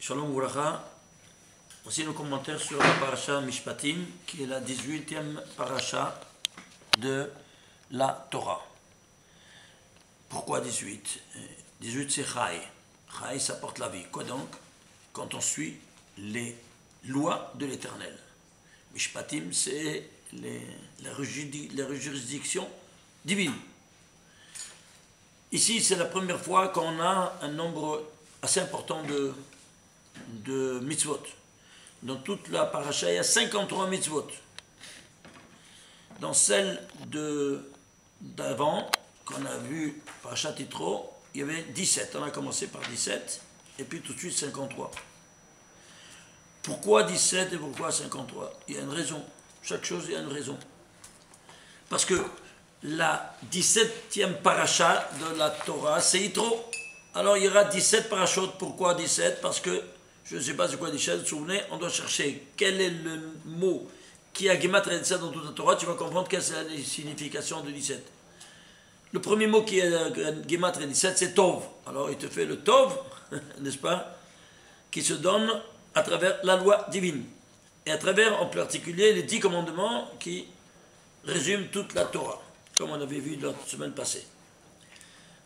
Shalom Ouracha. Voici nos commentaires sur la paracha Mishpatim, qui est la 18e paracha de la Torah. Pourquoi 18? 18 c'est Chai. Chai ça porte la vie. Quoi donc? Quand on suit les lois de l'Éternel. Mishpatim c'est la juridiction divine. Ici c'est la première fois qu'on a un nombre assez important de mitzvot. Dans toute la paracha, il y a 53 mitzvot. Dans celle d'avant, qu'on a vu parachat Yitro, il y avait 17. On a commencé par 17, et puis tout de suite 53. Pourquoi 17 et pourquoi 53? Il y a une raison. Chaque chose, il y a une raison. Parce que la 17e paracha de la Torah, c'est Yitro. Alors il y aura 17 parachutes. Pourquoi 17? Parce que, je ne sais pas c'est quoi 17, vous vous souvenez, on doit chercher quel est le mot qui a Gematria 17 dans toute la Torah, tu vas comprendre quelle est la signification de 17. Le premier mot qui est Gematria 17, c'est Tov. Alors il te fait le Tov, n'est-ce pas, qui se donne à travers la loi divine. Et à travers en particulier les 10 commandements qui résument toute la Torah, comme on avait vu la semaine passée.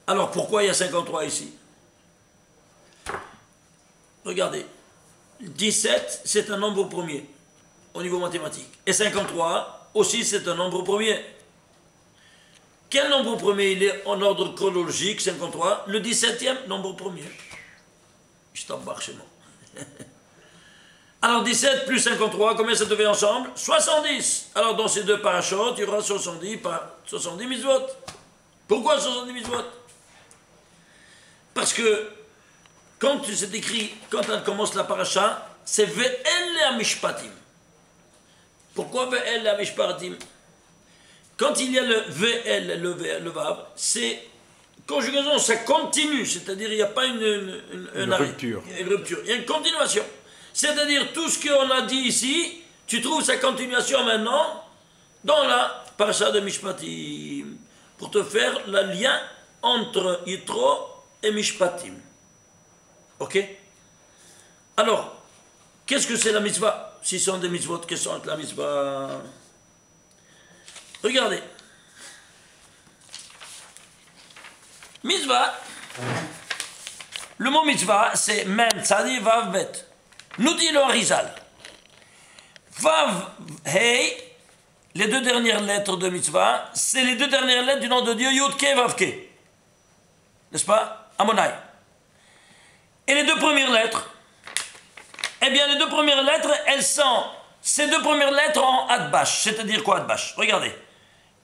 Alors pourquoi il y a 53 ici? Regardez, 17 c'est un nombre premier au niveau mathématique. Et 53 aussi c'est un nombre premier. Quel nombre premier il est en ordre chronologique, 53? Le 17e nombre premier. Je t'en barre chez moi. Alors 17 plus 53, combien ça devient ensemble? 70. Alors dans ces deux parachutes, il y aura 70 par 70 mitzvot. Pourquoi 70 mitzvot? Parce que quand c'est écrit, quand on commence la paracha, c'est Ve'el Mishpatim. Pourquoi Ve'el Mishpatim? Quand il y a le Ve'el, le Vav, c'est conjugaison, ça continue, c'est-à-dire il n'y a pas une rupture. Une rupture, il y a une continuation. C'est-à-dire tout ce qu'on a dit ici, tu trouves sa continuation maintenant dans la paracha de Mishpatim, pour te faire le lien entre Yitro et Mishpatim. Ok? Alors, qu'est-ce que c'est la mitzvah? Si ce sont des mitzvot, qu'est-ce que c'est la mitzvah? Regardez. Mitzvah. Le mot mitzvah, c'est Mem, Tzadi, Vav, Bet. Nous dit le Harizal. Vav, Hei, les deux dernières lettres de mitzvah, c'est les deux dernières lettres du nom de Dieu, Yud, Ke, Vav, Ke. N'est-ce pas? Amonai. Et les deux premières lettres, eh bien les deux premières lettres, elles sont ces deux premières lettres en Adbash. C'est-à-dire quoi Adbash? Regardez.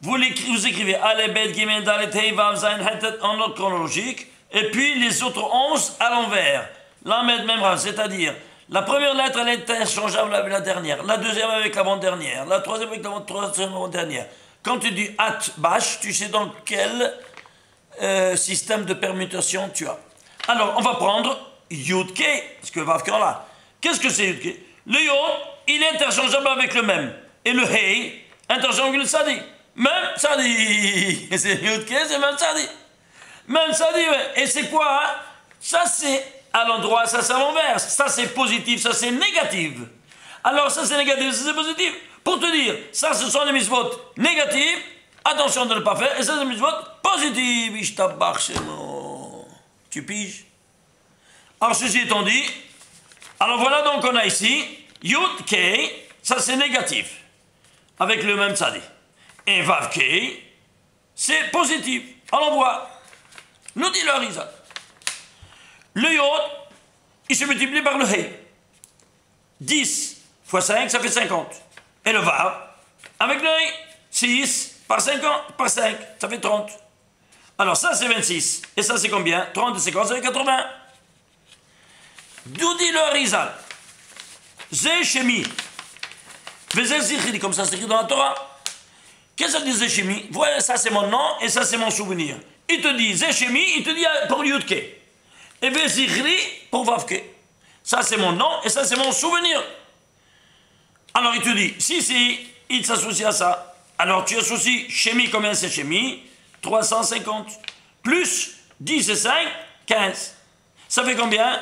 Vous écrivez Ale, Bet, Gimel, Dalet, Hei, Vav, Zayin, Hetet en ordre chronologique, et puis les autres 11 à l'envers. Lamed, Memra, c'est-à-dire la première lettre elle est interchangeable avec la dernière, la deuxième avec l'avant-dernière, la troisième avec l'avant-dernière. Quand tu dis Atbash, tu sais dans quel système de permutation tu as. Alors, on va prendre Yud-Ke, parce que Vav là. Qu'est-ce que c'est Yud-Ke? Le Yod, il est interchangeable avec le même. Et le Hei, interchangeable avec le Sadi. Même Sadi. C'est Yud-Ke, c'est même Sadi. Même Sadi, ouais. Et c'est quoi? Hein? Ça, c'est à l'endroit, ça, c'est à l'envers. Ça, c'est positif, ça, c'est négatif. Alors, ça, c'est négatif, ça, c'est positif. Pour te dire, ça, ce sont les mitzvot négatifs. Attention de ne pas faire. Et ça, c'est les mitzvot positifs. Tu piges? Alors, ceci étant dit, alors voilà donc on a ici Yud Kei, ça c'est négatif, avec le même tzadi. Et Vav Kei, c'est positif. Alors on voit, nous dit le Harizal. Le Yod, il se multiplie par le Hei. 10 fois 5, ça fait 50. Et le Vav, avec le Hei, 6 par 50, par 5, ça fait 30. Alors ça c'est 26. Et ça c'est combien? 30 et 50, ça fait 80. D'où dit le Harizal? Zé Shemi. Vezé Zichri, comme ça c'est écrit dans la Torah. Qu'est-ce que ça dit Zé Shemi? Voilà, ça c'est mon nom et ça c'est mon souvenir. Il te dit Zé Shemi, il te dit pour Yudke. Et Vezé Zichri pour Vavke. Ça c'est mon nom et ça c'est mon souvenir. Alors il te dit, si, il s'associe à ça. Alors tu associes Shemi, combien c'est Shemi? 350. Plus 10 et 5, 15. Ça fait combien?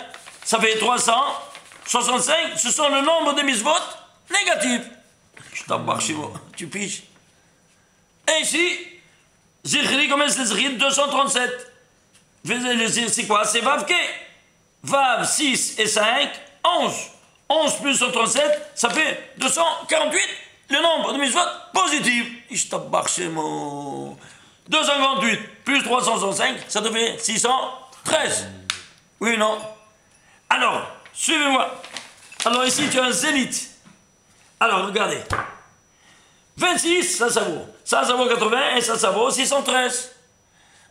ça fait 365, ce sont le nombre de mitzvot négatifs. Je t'embarque chez moi, tu piges. Et ici, Zichri, combien c'est Zichri? 237. C'est quoi? C'est Vavke. Vav, 6 et 5, 11. 11 plus 137, ça fait 248, le nombre de mitzvot positifs. Je t'embarque chez moi. 248 plus 365, ça te fait 613. Oui, non? Alors, suivez-moi. Alors ici, tu as un zénith. Alors, regardez. 26, ça vaut. Ça vaut 80 et ça vaut 613.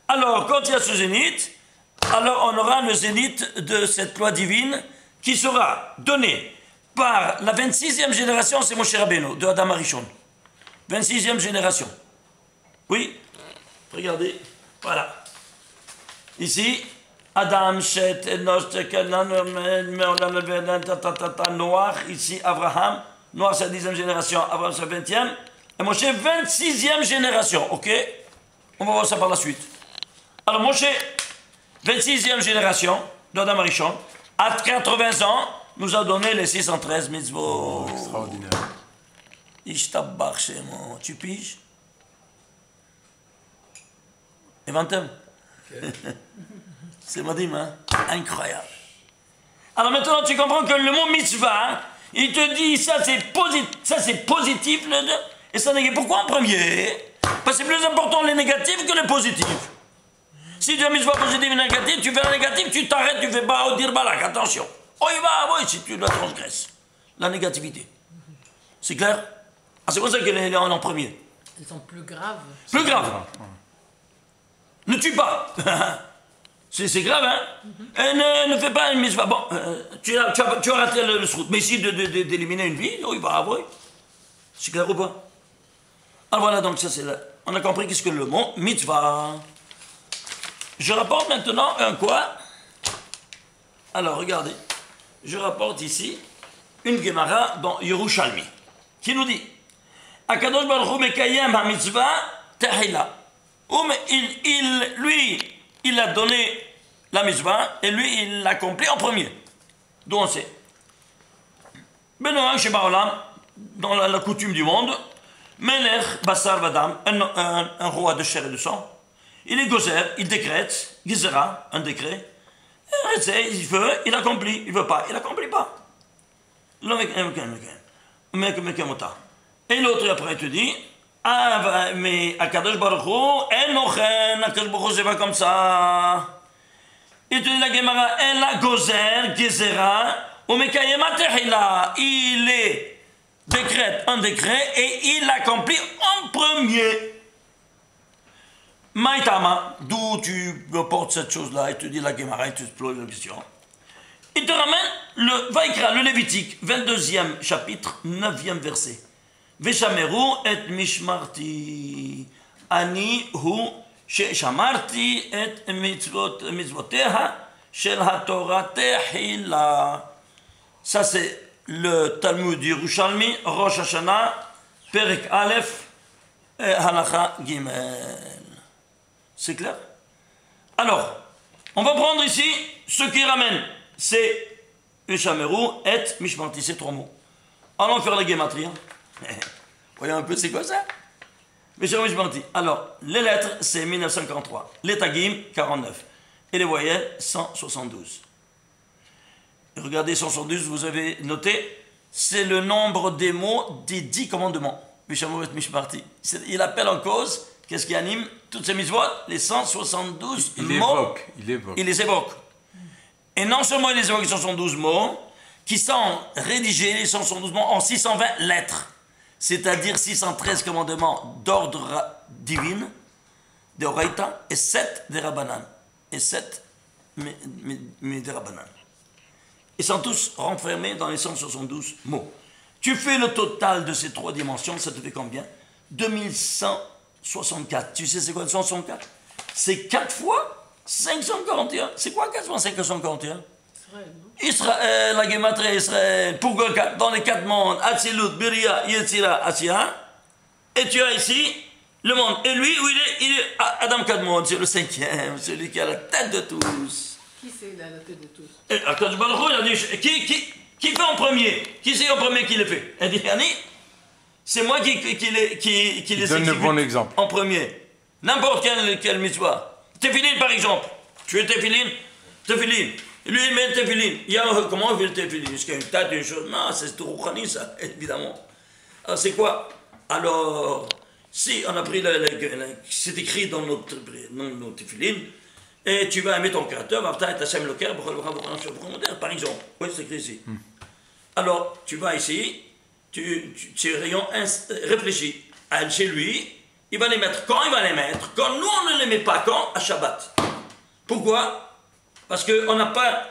Alors, quand il y a ce zénith, alors on aura le zénith de cette loi divine qui sera donné par la 26e génération, c'est Moshe Rabbeinu, de Adam Arishon. 26e génération. Oui, regardez, voilà. Ici, Adam, Shet, Enosh, Noach, ici Abraham. Noach, c'est la 10e génération, Abraham, c'est la 20e. Et Moshe, 26e génération, ok? On va voir ça par la suite. Alors Moshe, 26e génération d'Adam Arishon, à 80 ans, nous a donné les 613 mitzvot. Oh, extraordinaire. Ishtabach chez moi. Tu piges? Éventuellement. Okay. C'est madim, hein? Incroyable. Alors maintenant, tu comprends que le mot mitzvah, il te dit ça c'est positif, et ça négatif. Pourquoi en premier? Parce que c'est plus important les négatifs que les positifs. Si tu as mitzvah positif et négatif, tu fais un négatif, tu t'arrêtes, tu fais pas au dire balak, attention. Oh, il va, oui, si tu la transgresses. La négativité. C'est clair? Ah, c'est pour ça qu'elle est en premier. Elles sont plus graves. Plus grave. Ne tue pas. C'est grave, hein? Et ne fais pas une mitzvah. Bon, tu as raté le srout. Mais ici, d'éliminer une vie, oh, il va avouer. C'est clair ou pas? Alors voilà, donc ça c'est là. On a compris qu'est-ce que le mot mitzvah. Je rapporte maintenant un quoi? Alors, regardez. Je rapporte ici une Gemara dans Yerushalmi qui nous dit Akadosh Baruch Hu mekayem ha-mitzvah tehila. Il a donné la mitzvah et lui, il l'accomplit en premier. D'où on sait. Benoach chez Baolam, dans la coutume du monde, Melech Basar Vadam, un roi de chair et de sang, il est gozer, il décrète, Gizera, un décret, il veut, il accomplit, il veut pas, il accomplit pas. Et l'autre après te dit, ah, mais Akadosh Baruch Hu, Enochen, Akadosh Baruch Hu, c'est pas comme ça. Il te dit la Gemara, Ela gozer, Gizera, Umekayema Tehila, il est décrète un décret et il l'accomplit en premier. Maïtama, d'où tu portes cette chose-là, et te dit la Gemara, et tu te poses la question. Il te ramène le Vaïkra, le Lévitique, 22e chapitre, 9e verset. Veshameru et mishmarti, ani hu shamarti et mitzvoteha shel haTorah tehila. Ça c'est le Talmud Yerushalmi, Rosh Hashanah, Perek Aleph, Halacha Gimel. C'est clair? Alors, on va prendre ici ce qui ramène. C'est Veshameru et Mishmarti, c'est 3 mots. Allons faire la gématrie. Voyons un peu c'est quoi ça? Veshameru Mishmarti. Alors, les lettres, c'est 1943. Les tagim, 49. Et les voyelles, 172. Regardez 172, vous avez noté, c'est le nombre des mots des 10 commandements. Veshameru et Mishmarti. Il appelle en cause. Qu'est-ce qui anime toutes ces mitzvot? Les 172 mots. Il les évoque. Et non seulement il les évoque les 172 mots, qui sont rédigés, les 172 mots, en 620 lettres. C'est-à-dire 613 commandements d'ordre divin, de Oraïta, et 7 des Rabbanan. Et 7 des Rabbanan. Ils sont tous renfermés dans les 172 mots. Tu fais le total de ces 3 dimensions, ça te fait combien? 2164. Tu sais c'est quoi le 164? C'est 4 fois 541. C'est quoi 4 fois 541? Israël, la Gematria Israël. Pourquoi dans les 4 mondes? Atzilut, Biria, Yetzira, Asiya. Et tu as ici le monde. Et lui, où il est Adam Kadmon, c'est le 5e, celui qui a la tête de tous. Qui c'est la tête de tous? Et Akadosh Baruch Hu, il a dit, qui fait en premier? Qui c'est en premier qui le fait? Il dit, Annie, c'est moi qui les donne le bon exemple. En premier. N'importe quel mitzvah. Tefilin par exemple. Tu veux tefilin? Tefilin. Lui il met tefilin. Comment on fait le tefilin? Est-ce qu'il y a une tête, une chose? Non, c'est tout rouhani ça, évidemment. Alors c'est quoi? Alors, si on a pris c'est écrit dans notre tefilin, et tu vas aimer ton créateur, par exemple. Oui, c'est écrit ici. Alors, tu vas ici, tu réfléchis. Chez lui, il va les mettre. Quand il va les mettre? Quand nous, on ne les met pas. Quand? À Shabbat. Pourquoi? Parce qu'on n'a pas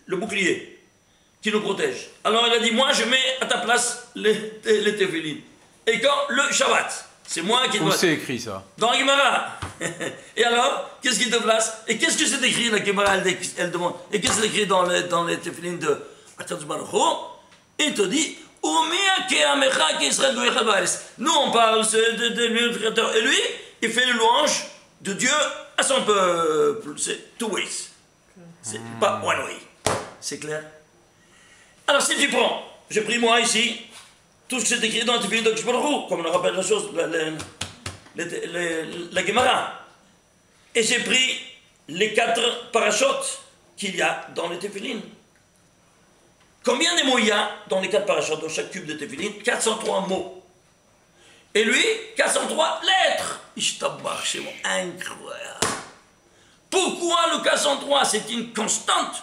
le bouclier qui nous protège. Alors, il a dit, moi, je mets à ta place les tefilines. Et quand? Le Shabbat. C'est moi qui dois... Où c'est écrit ça? Dans la Gemara. Et alors, qu'est-ce qui te place? Et qu'est-ce que c'est écrit, la Gemara, elle demande. Et qu'est-ce que c'est écrit dans les tefilines de Akadosh Baruch Hu? Il te dit, nous on parle de lui, créateur. Et lui, il fait le louange de Dieu à son peuple. C'est two ways. C'est pas one way. C'est clair? Alors si tu prends, j'ai pris moi ici, tout ce qui est écrit dans le tefilin de Akadosh Baruch Hu, comme on rappelle la chose, la Gemara. Et j'ai pris les 4 parachutes qu'il y a dans les tefilin. Combien de mots il y a dans les 4 parachutes, dans chaque cube de tefilin? 403 mots. Et lui, 403 lettres. Ishtabach, c'est incroyable. Pourquoi le 403? C'est une constante.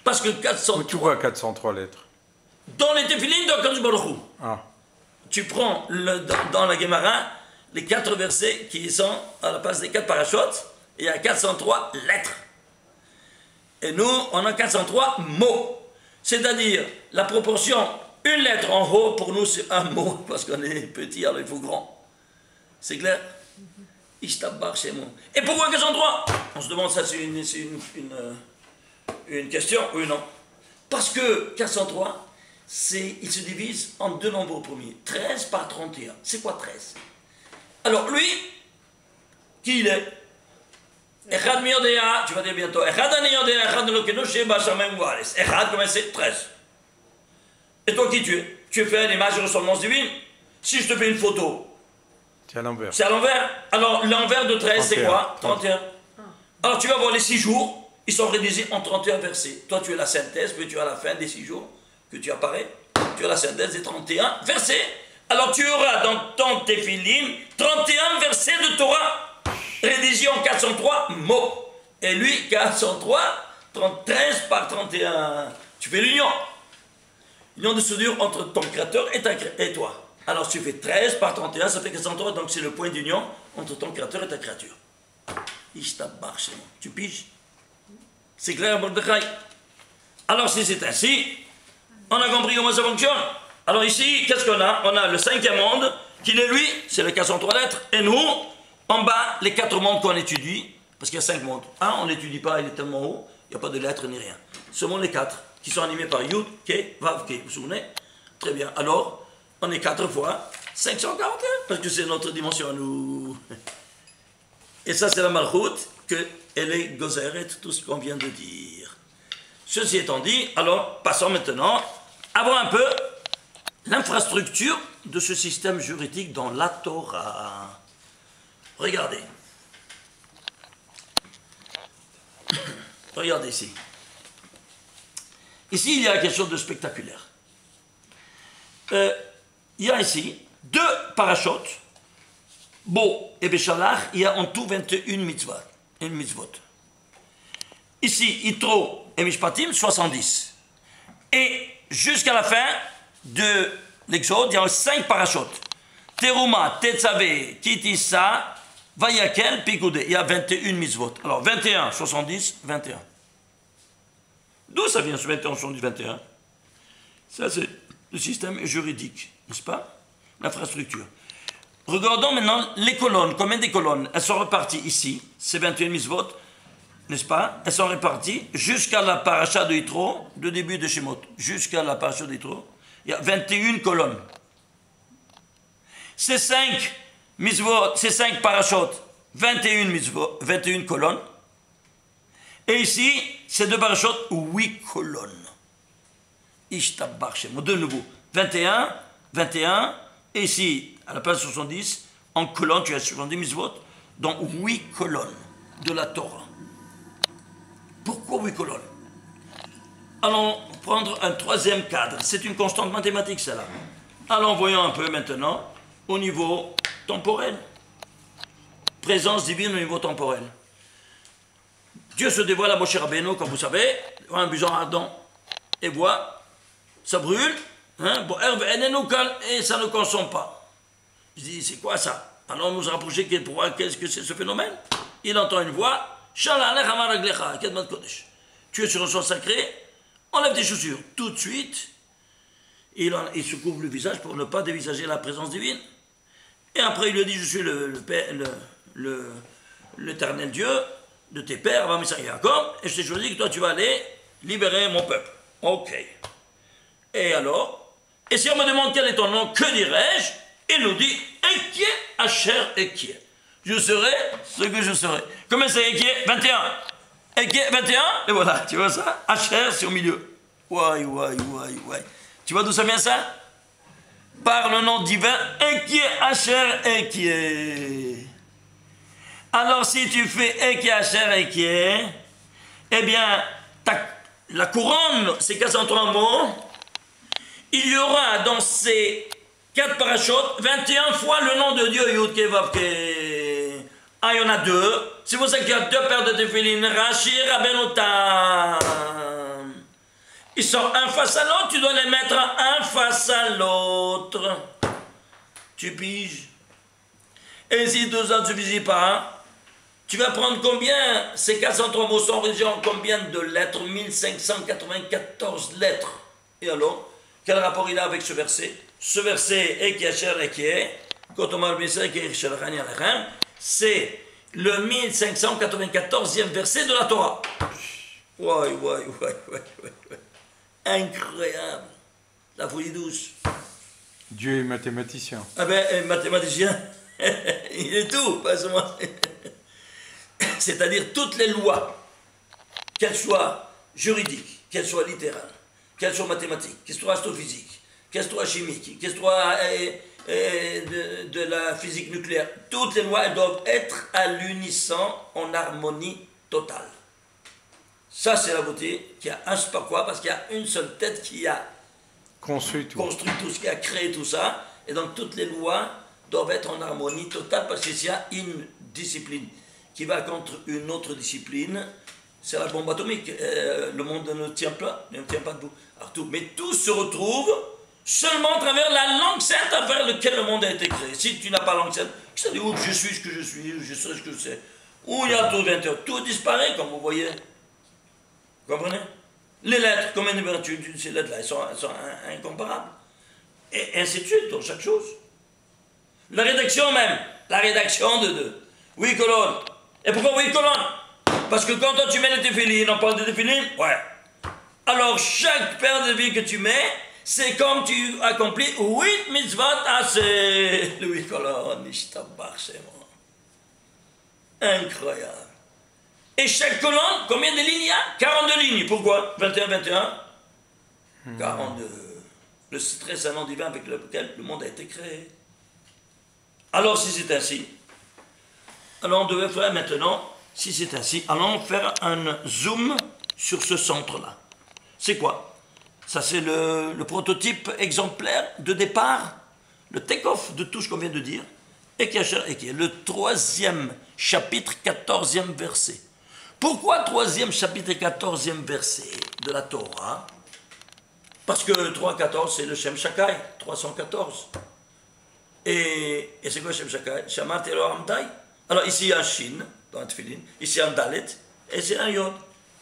Parce que 403... Où tu vois 403 lettres? Dans les tefilin d'Akadosh Baruch Hu. Ah. Tu prends dans la Gemara les 4 versets qui sont à la place des 4 parachutes, et il y a 403 lettres. Et nous, on a 403 mots. C'est-à-dire, la proportion, une lettre en haut, pour nous, c'est un mot, parce qu'on est petit, alors il faut grand. C'est clair? Ishtabach, c'est moi. Et pourquoi 403? On se demande ça, c'est une question, oui, non. Parce que 403, il se divise en 2 nombres premiers. 13 par 31. C'est quoi 13? Alors, lui, qui il est? Echad mi yodea, tu vas dire bientôt, Echad ani yodea, Echad Elokenu sheba shamem v'aretz. Echad, comment c'est? 13. Et toi qui tu es? Tu es fait à l'image de ressemblance divine? Si je te fais une photo, c'est à l'envers. C'est à l'envers. Alors l'envers de 13, c'est quoi? 31. Alors tu vas voir les 6 jours, ils sont rédigés en 31 versets. Toi tu as la synthèse, puis tu as la fin des 6 jours que tu apparais. Tu as la synthèse des 31 versets. Alors tu auras dans ton tefilin 31 versets de Torah. Rédigé en 403 mots. Et lui, 403, 13 par 31. Tu fais l'union. L'union de soudure entre ton créateur et toi. Alors tu fais 13 par 31, ça fait 403, donc c'est le point d'union entre ton créateur et ta créature. Ishtabach, c'est bon. Tu piges? C'est clair, Mordechai? Alors si c'est ainsi, on a compris comment ça fonctionne. Alors ici, qu'est-ce qu'on a? On a le 5e monde, qui est lui, c'est les 403 lettres, et nous, en bas, les 4 mondes qu'on étudie, parce qu'il y a 5 mondes. Un, on n'étudie pas, il est tellement haut, il n'y a pas de lettres ni rien. Seulement les 4, qui sont animés par Yud, Ke, Vav, Ke. Vous vous souvenez? Très bien. Alors, on est 4 fois 541, parce que c'est notre dimension à nous. Et ça, c'est la Malchut, qu'elle est Gozeret, tout ce qu'on vient de dire. Ceci étant dit, alors, passons maintenant à voir un peu l'infrastructure de ce système juridique dans la Torah. Regardez. Regardez ici. Ici, il y a quelque chose de spectaculaire. Il y a ici 2 parachutes. Bo et Béchalach, il y a en tout 21 mitzvot. Ici, Yitro et Mishpatim, 70. Et jusqu'à la fin de l'Exode, il y a 5 parachutes. Teruma, Tetzavé, Kitissa, Vayakel, Pikoudé. Il y a 21 mitzvot. Alors 21, 70, 21. D'où ça vient ce 21, 70, 21? Ça, c'est le système juridique, n'est-ce pas? L'infrastructure. Regardons maintenant les colonnes. Combien de colonnes? Elles sont reparties ici. C'est 21 mitzvot, n'est-ce pas? Elles sont réparties jusqu'à la paracha de Yitro, le début de Shemot. Jusqu'à la paracha de Yitro. Il y a 21 colonnes. Ces 5 mitzvot, ces 5 parachutes, 21 mitzvot, 21 colonnes. Et ici, c'est 2 parachotes, 8 colonnes. Ishtabach Shemo. De nouveau, 21, 21, et ici, à la page 70, en colonne, tu as 70 mitzvot, dans 8 colonnes de la Torah. Pourquoi 8 colonnes? Allons prendre un 3e cadre. C'est une constante mathématique, celle-là. Allons, voyons un peu maintenant au niveau temporel. Présence divine au niveau temporel. Dieu se dévoile à Moshe Rabbeinu, comme vous savez, un buisson ardent, et voit, ça brûle, hein, et ça ne consomme pas. Je dis, c'est quoi ça? Alors on nous a rapproché pour voir qu'est-ce que c'est ce phénomène. Il entend une voix, tu es sur un sol sacré, enlève tes chaussures. Tout de suite, il se couvre le visage pour ne pas dévisager la présence divine. Et après, il lui dit, je suis l'éternel Dieu de tes pères, Abraham, Isaac et Jacob, et je t'ai choisi que toi, tu vas aller libérer mon peuple. Ok. Et alors, et si on me demande quel est ton nom, que dirais-je? Il nous dit, Ekie, Asher, Ekie. Je serai ce que je serai. Combien c'est Ekie? 21. Ekie, 21, et voilà, tu vois ça? Asher, c'est au milieu. Ouais. Tu vois d'où ça vient ça? Par le nom divin, Ekie, Asher, Ekie. Alors si tu fais Ekie, Asher, Ekie, eh bien, la couronne, c'est 403 mots, il y aura dans ces 4 parachutes 21 fois le nom de Dieu, Yud, Ke, Vav, Ke. Ah, il y en a 2. C'est pour ça qu'il y a 2 paires de téphilines, Rashi, Rabbeinu Tam. Ils sont un face à l'autre, tu dois les mettre un face à l'autre. Tu piges. Et si tout ça ne suffit pas, tu vas prendre combien? Ces 403 mots sont rédigés en combien de lettres? 1594 lettres. Et alors, quel rapport il a avec ce verset? Ce verset, Eki Asher Eki, c'est le 1594e verset de la Torah. Ouais. Incroyable. La folie douce. Dieu est mathématicien. Ah ben, mathématicien, il est tout, pas seulement. C'est-à-dire toutes les lois, qu'elles soient juridiques, qu'elles soient littérales, qu'elles soient mathématiques, qu'elles soient astrophysiques, qu'elles soient chimiques, qu'elles soient de la physique nucléaire, toutes les lois, elles doivent être à l'unisson, en harmonie totale. Ça, c'est la beauté qui a un pourquoi? Parce qu'il y a une seule tête qui a construit tout ce qui a créé tout ça. Et donc, toutes les lois doivent être en harmonie totale parce que s'il y a une discipline qui va contre une autre discipline, c'est la bombe atomique. Le monde ne tient pas debout. Alors, mais tout se retrouve seulement à travers la langue sainte à travers laquelle le monde a été créé. Si tu n'as pas la langue sainte, c'est-à-dire où je suis ce que je suis, je serai ce que je sais, où il y a tout 20 heures, tout disparaît, comme vous voyez. Vous comprenez? Les lettres, combien de ces lettres-là, elles sont incomparables. Et ainsi de suite, dans chaque chose. La rédaction même, la rédaction de 8 colonnes. Et pourquoi 8 colonnes? Parce que quand toi tu mets les téphilines, on parle de téphilines? Ouais. Alors chaque paire de téphilines que tu mets, c'est comme tu accomplis 8 mitzvot assez. Les 8 colonnes, incroyable. Et chaque colonne, combien de lignes il y a? 42 lignes. Pourquoi? 21, 21. 42. Le stress, un nom divin avec lequel le monde a été créé. Alors, si c'est ainsi, alors on devait faire maintenant, si c'est ainsi, allons faire un zoom sur ce centre-là. C'est quoi? Ça, c'est le prototype exemplaire de départ, le take-off de tout ce qu'on vient de dire, et qui est le 3e chapitre, 14e verset. Pourquoi 3e chapitre et 14e verset de la Torah? Parce que 314, c'est le Shem Shakai, 314. Et c'est quoi Shem Shakai? Shamat Elo Amdai. Alors ici il y a un Shin, dans la Tfilin, ici un Dalet, et c'est un Yod.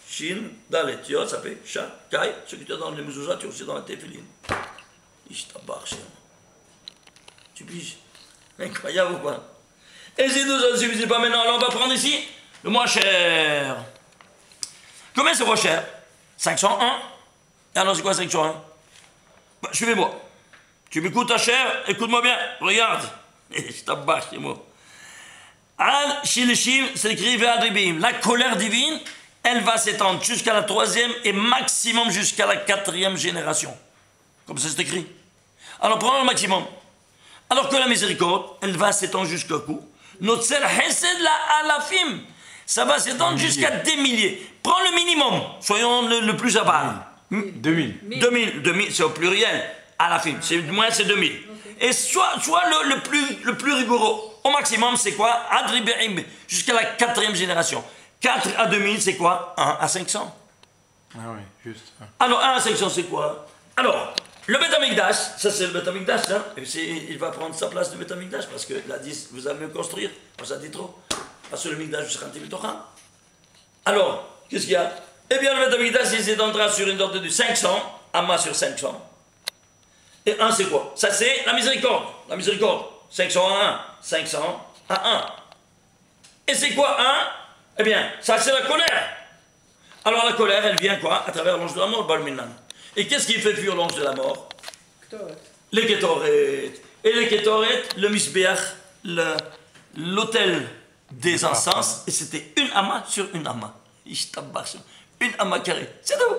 Shin, Dalet, Yod, ça fait Shakai. Ce qui est dans les mezuzot, tu es aussi dans la Tfilin. Ishtabar Shem. Tu piges? Incroyable ou pas? Et si nous ne suffisait pas maintenant, alors on va prendre ici le moins cher. Combien c'est moins cher? 501. Alors c'est quoi 501? Bah, suivez-moi. Tu m'écoutes à cher, écoute-moi bien, regarde. Je t'abâche les mots. Al Shilishim, c'est écrit Ve'adribim. La colère divine elle va s'étendre jusqu'à la 3e et maximum jusqu'à la 4e génération. Comme ça c'est écrit. Alors prenons le maximum. Alors que la miséricorde, elle va s'étendre jusqu'au cou. Notzer Hesed la Alafim, ça va s'étendre jusqu'à des milliers. Prends le minimum, soyons le plus avare. 2000. 2000, c'est au pluriel. Alafim, moins c'est 2000. Okay. Et soit le plus rigoureux, au maximum c'est quoi? Adribim, jusqu'à la 4e génération. 4 à 2000 c'est quoi? 1 à 500. Ah oui, juste. Alors 1 à 500 c'est quoi? Alors, le Beth Amikdash, ça c'est le Beth Amikdash, hein? Il va prendre sa place de Beth Amikdash parce qu'il a dit, vous allez me construire, ça dit trop. Parce que le Mikdash sera un. Alors, qu'est-ce qu'il y a? Eh bien, le Beth Amikdash, il s'étendra sur une ordre de 500, amas sur 500. Et 1 c'est quoi? Ça c'est la miséricorde. La miséricorde, 500 à 1, 500 à 1. Et c'est quoi 1? Eh bien, ça c'est la colère. Alors la colère, elle vient quoi? À travers l'ange de la mort, Balminan. Et qu'est-ce qui fait fuir l'ange de la mort? Les Ketoret. Et les Ketoret, le Misbeach, l'autel des encens, et c'était une amas sur une amas. Une amas carrée. C'est tout.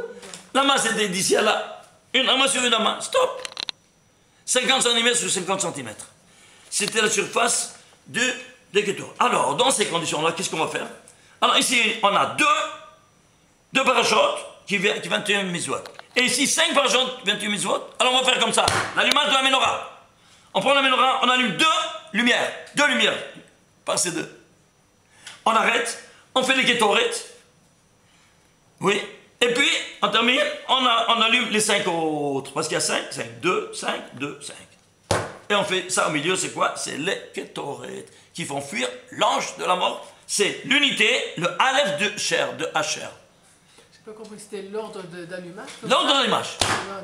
L'amas c'était d'ici à là. Une amas sur une amas. Stop. 50 cm sur 50 cm. C'était la surface des Ketoret. Alors, dans ces conditions-là, qu'est-ce qu'on va faire? Alors ici, on a deux parachutes qui 21 mitzvot. Et ici, 5 parachutes, 28 mitzvot. Alors on va faire comme ça. L'allumage de la menorah. On prend la menorah, on allume 2 lumières. 2 lumières. Pas ces 2. On arrête, on fait les Ketoret. Oui. Et puis, on termine, on allume les 5 autres. Parce qu'il y a 5, 5, 2, 5, 2, 5. Et on fait ça au milieu, c'est quoi? C'est les Ketoret qui font fuir l'ange de la mort. C'est l'unité, le Aleph de Cher, de Asher. Je n'ai pas compris, c'était l'ordre d'allumage? L'ordre d'allumage.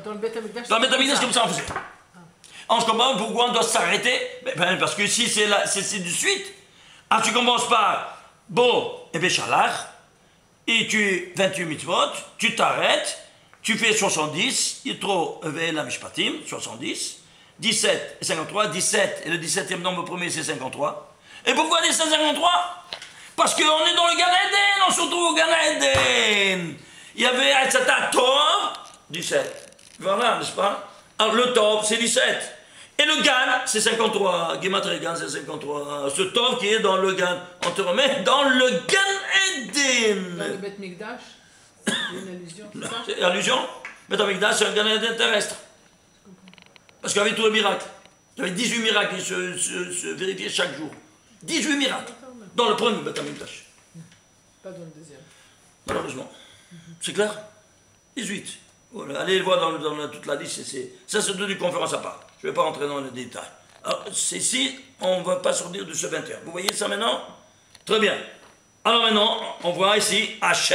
Dans le Beth Amikdash? Dans le Beth Amikdash, comme ça on faisait. On se comprend pourquoi on doit s'arrêter? Parce que si c'est de suite. Alors tu commences par Bo et Béchalach, et tu 28 mitzvot, tu t'arrêtes, tu fais 70, Yitro la Mishpatim, 70, 17 et 53, 17 et le 17e nombre premier c'est 53. Et pourquoi 17 et 53? Parce qu'on est dans le Gan Eden, on se retrouve au Gan Eden. Il y avait Atzata Tov, 17. Voilà, n'est-ce pas? Alors le Tov, c'est 17. Et le Gan, c'est 53. Gematria Gan, c'est 53. Ce Tov qui est dans le Gan, on te remet dans le Gan Eden. Dans le Beth Mikdash, c'est une allusion, c'est ça? C'est allusion. Beth Mikdash, c'est un Gan Eden terrestre. Parce qu'il y avait tous les miracles. Il y avait 18 miracles qui se vérifiaient chaque jour. 18 miracles. Dans le premier Beth Amikdash. Pas dans le deuxième. Malheureusement. C'est clair? 18. Voilà. Allez voir dans toute la liste. Ça, c'est une conférence à part. Je ne vais pas rentrer dans les détails. Alors, ici, on ne va pas sortir de ce 21. Vous voyez ça maintenant? Très bien. Alors maintenant, on voit ici Asher.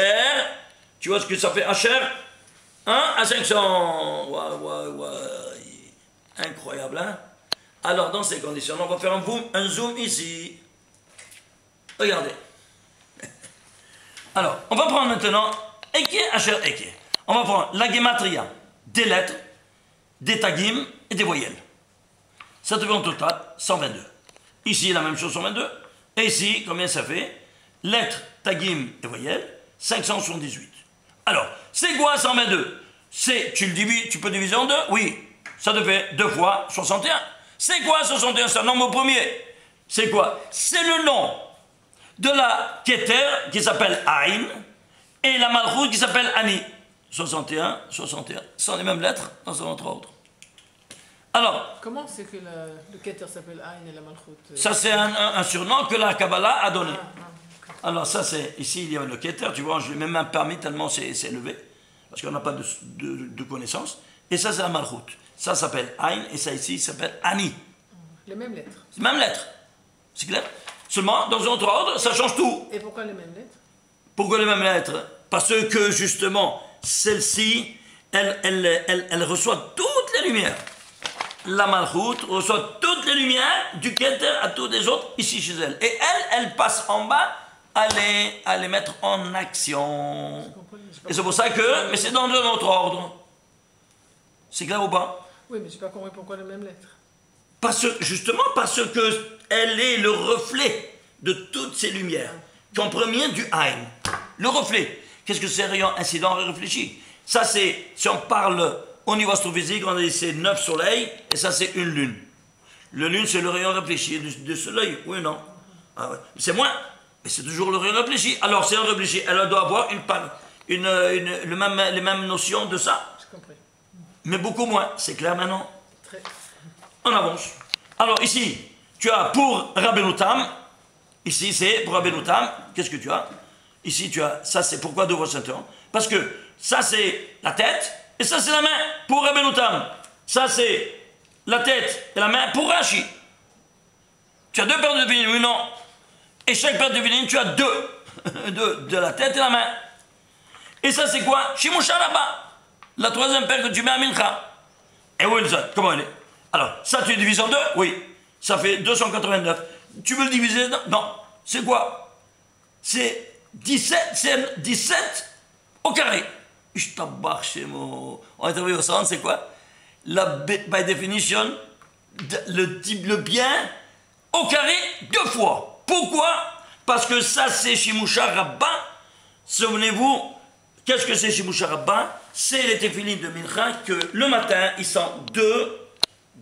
Tu vois ce que ça fait Asher? 1 à 500. Incroyable, hein? Alors, dans ces conditions, on va faire un zoom ici. Regardez. Alors, on va prendre maintenant Eke, Asher, Eke. On va prendre la Gematria des lettres, des tagim et des voyelles. Ça te fait en total 122. Ici, la même chose, 122. Et ici, combien ça fait? Lettres, tagim et voyelles, 578. Alors, c'est quoi 122? Tu peux diviser en 2? Oui. Ça te fait 2 fois 61. C'est quoi 61? C'est un nombre premier. C'est quoi? C'est le nom de la Keter qui s'appelle Aïn et la Malchut qui s'appelle Ani. 61, 61. Ce sont les mêmes lettres dans un autre ordre. Alors. Comment c'est que le Keter s'appelle Aïn et la Malchut? Ça, c'est un surnom que la Kabbalah a donné. Okay. Alors, ça, c'est. Ici, il y a le Keter. Tu vois, je l'ai même permis tellement c'est élevé. Parce qu'on n'a pas de connaissances. Et ça, c'est la Malchut. Ça s'appelle Aïn et ça ici s'appelle Ani. Les mêmes lettres. Les mêmes lettres. C'est clair? Seulement, dans un autre ordre, ça change tout. Et pourquoi les mêmes lettres? Pourquoi les mêmes lettres? Parce que, justement, celle-ci, elle reçoit toutes les lumières. La Malchut reçoit toutes les lumières du Keter à tous les autres ici chez elle. Et elle passe en bas à les mettre en action. Et c'est pour ça que... Mais c'est dans un autre ordre. C'est clair ou pas? Oui, mais je n'ai pas compris pourquoi les mêmes lettres. Justement parce qu'elle est le reflet de toutes ces lumières. Qu'en premier du Aïn. Le reflet. Qu'est-ce que c'est rayon incident réfléchi? Ça, c'est, si on parle au niveau astrophysique, on a dit c'est 9 soleils, et ça, c'est une lune. Le lune, c'est le rayon réfléchi du soleil, oui ou non? Ah ouais. C'est moins, mais c'est toujours le rayon réfléchi. Alors, c'est un réfléchi, elle doit avoir les mêmes notions de ça. J'ai compris. Mais beaucoup moins, c'est clair maintenant? Très. On avance. Alors, ici, tu as pour Rabbeinu Tam, ici, c'est pour Rabbeinu Tam, qu'est-ce que tu as? Ici, tu as, ça, c'est pourquoi deux fois ceinture? Parce que ça, c'est la tête, et ça, c'est la main pour Rabbeinu Tam. Ça, c'est la tête et la main pour Rashi. Tu as deux paires de tefilin, oui, non? Et chaque paire de tefilin, tu as deux. de la tête et la main. Et ça, c'est quoi? Shimush Rabba. La troisième paire que tu mets à Mincha. Et où est ça? Comment elle est? Alors, ça, tu divises en deux? Oui. Ça fait 289. Tu veux le diviser? Non. C'est quoi? C'est 17 au carré. On est arrivé au centre, c'est quoi? By definition, le bien au carré deux fois. Pourquoi? Parce que ça, c'est Shimusha Rabba. Souvenez-vous, qu'est-ce que c'est Shimusha Rabba? C'est les téphilines de Mincha que le matin, ils sont deux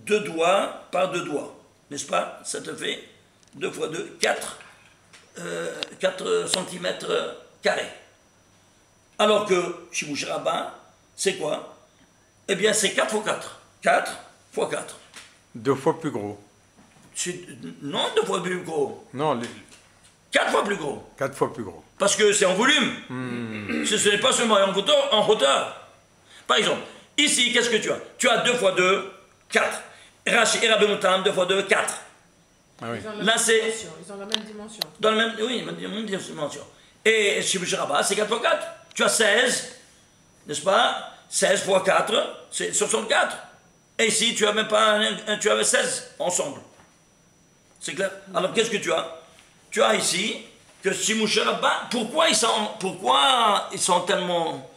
doigts par deux doigts. N'est-ce pas? Ça te fait 2 fois 2, 4 cm carrés. Alors que Shimusha Rabba, c'est quoi? Eh bien, c'est 4 fois 4. 4 fois 4. 2 fois plus gros. Non, 2 fois plus gros. Non, 4 fois plus gros. 4 fois plus gros. Parce que c'est en volume. Ce n'est pas seulement en hauteur. Par exemple, ici, qu'est-ce que tu as? Tu as 2 fois 2, 4. Rashi et Rabbeinu Tam, 2 fois 2, 4. Ah oui. Là, c'est... Ils ont la même dimension. Dans le même... Oui, même dimension. Et Shimusha Rabba, c'est 4 fois 4. Tu as 16, n'est-ce pas? 16 fois 4, c'est 64. Et ici, tu as même pas tu avais 16 ensemble. C'est clair? Alors, qu'est-ce que tu as? Tu as ici que Shimusha Rabba, pourquoi ils sont tellement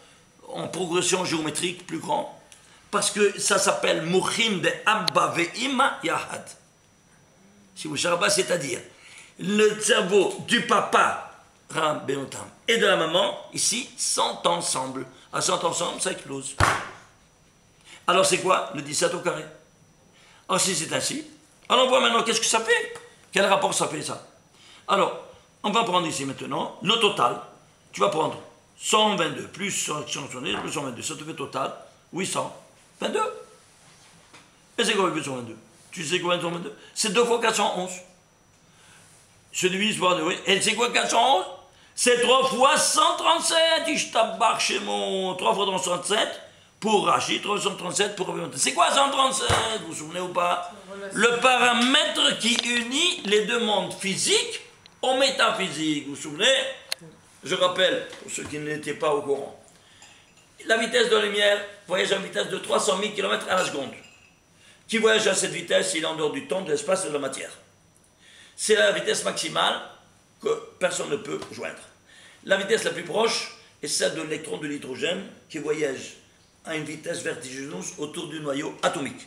en progression géométrique plus grand? Parce que ça s'appelle Mouchim de Abba Ve'ima Yahad. Shimusha Rabba, c'est-à-dire le cerveau du papa Rabbeinu Tam et de la maman, ici, sont ensemble. À 100 ensemble, ça explose. Alors c'est quoi? Le 17 au carré. Alors si c'est ainsi, alors on voit maintenant qu'est-ce que ça fait. Quel rapport ça fait ça? Alors, on va prendre ici maintenant le total. Tu vas prendre 122 plus 170 plus 122. Ça te fait total 822. Et c'est quoi 822? Tu sais quoi 822? C'est 2 fois 411. Je divise par 2, oui. Et c'est quoi 411? C'est 3 fois 137. Je tabarre chez mon 3 fois 137 pour Rashi, 337 pour Rabbeinu Tam. C'est quoi 137? Vous vous souvenez ou pas? Le paramètre qui unit les deux mondes physiques au métaphysique. Vous vous souvenez? Je rappelle, pour ceux qui n'étaient pas au courant, la vitesse de la lumière voyage à une vitesse de 300 000 km à la seconde. Qui voyage à cette vitesse, il est en dehors du temps, de l'espace et de la matière. C'est la vitesse maximale que personne ne peut joindre. La vitesse la plus proche est celle de l'électron de l'hydrogène qui voyage à une vitesse vertigineuse autour du noyau atomique.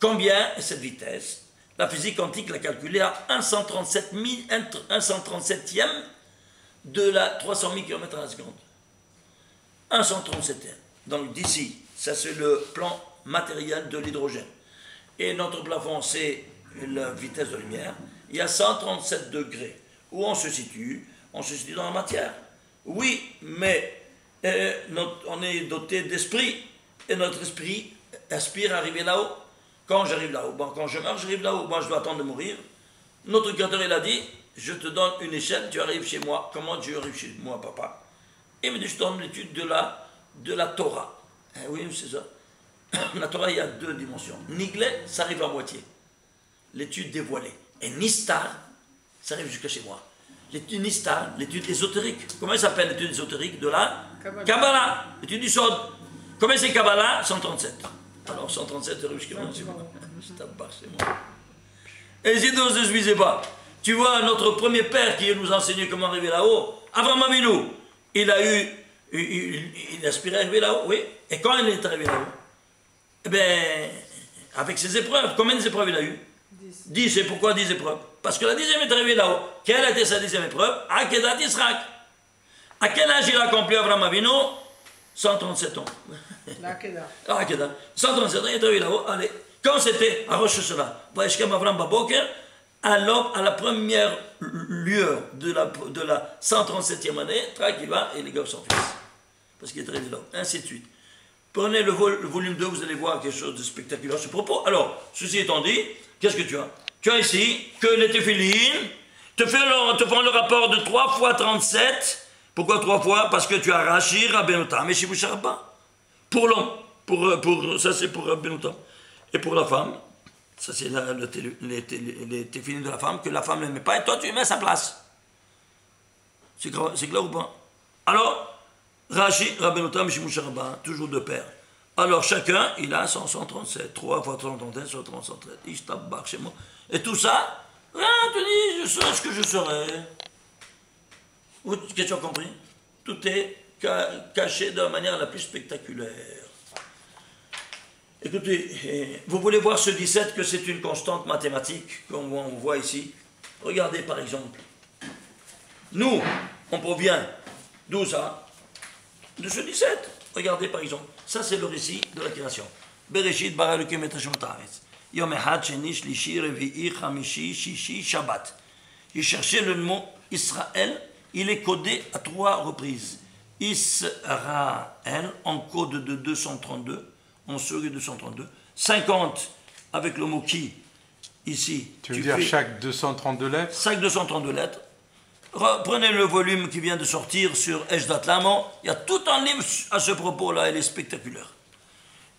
Combien est cette vitesse? La physique quantique l'a calculée à 137e de la 300 000 km à la seconde. 137e. Donc d'ici, ça c'est le plan matériel de l'hydrogène. Et notre plafond, c'est la vitesse de lumière. Il y a 137 degrés. Où on se situe? On se situe dans la matière. Oui, mais on est doté d'esprit. Et notre esprit aspire à arriver là-haut. Quand j'arrive là-haut, bon, quand je meurs, j'arrive là-haut. Moi, je dois attendre de mourir. Notre Créateur, il a dit, je te donne une échelle, tu arrives chez moi. Comment tu arrives chez moi, papa? Il me dit, je te donne l'étude de la Torah. Oui, c'est ça. La Torah, il y a 2 dimensions. Niglé, ça arrive à moitié. L'étude dévoilée. Et Nistar, ça arrive jusqu'à chez moi. L'étude Nistar, l'étude ésotérique. Comment elle s'appelle l'étude ésotérique de la Kabbalah? L'étude du Sod. Comment c'est Kabbalah? 137. Alors 137, ça arrive jusqu'à moi. C'est moi. Et si vous ne suffisez pas, tu vois notre premier père qui nous a enseigné comment arriver là-haut, Avraham Avinu, il aspirait à arriver là-haut, oui. Et quand il est arrivé là-haut? Eh bien, avec ses épreuves, combien d'épreuves il a eu? 10. Et pourquoi 10 épreuves? Parce que la 10e est arrivée là-haut. Quelle était sa 10e épreuve? Akedat Yisrak. À quel âge il a accompli Abraham Avinu? 137 ans. La Kedah. Ah, 137 ans, il est arrivé là-haut. Allez, quand c'était à Rosh Hashanah, Vaishkem Avram Baboker, à la première lueur de la 137e année, Trac, il va et les gars son fils. Parce qu'il est arrivé là-haut. Ainsi de suite. Prenez le volume 2, vous allez voir quelque chose de spectaculaire à ce propos. Alors, ceci étant dit, qu'est-ce que tu as? Tu as ici que les téphilines te font le rapport de 3 fois 37. Pourquoi 3 fois? Parce que tu as Rashi, Rabbenotam et Shibush Rabba. Pour l'homme, ça c'est pour Rabbenotam. Et pour la femme, ça c'est les téphilines de la femme, que la femme n'aimait pas, et toi tu mets à sa place. C'est clair ou pas? Alors, Rashi, Rabbenotam, Shibush Rabba, toujours deux paires. Alors chacun, il a 137, 3 fois 137, 137, Ishtabak chez moi. Et tout ça, tu dis, je serai ce que je serai. Qu'est-ce que tu as compris? Tout est caché de la manière la plus spectaculaire. Écoutez, vous voulez voir ce 17 que c'est une constante mathématique, comme on voit ici? Regardez par exemple. Nous, on provient d'où ça? De ce 17. Regardez par exemple. Ça c'est le récit de la création. Bereshit bara Elokim et Hashem haaretz. Yom echad sheni shlishi revi'i chamishi shishi shabbat. J'ai cherché le mot Israël. Il est codé à 3 reprises. Israël en code de 232, en série 232. 50 avec le mot qui, ici. Tu veux dire chaque 232 lettres? Chaque 232 lettres. Prenez le volume qui vient de sortir sur Ejdat Lamo. Il y a tout un livre à ce propos-là, il est spectaculaire.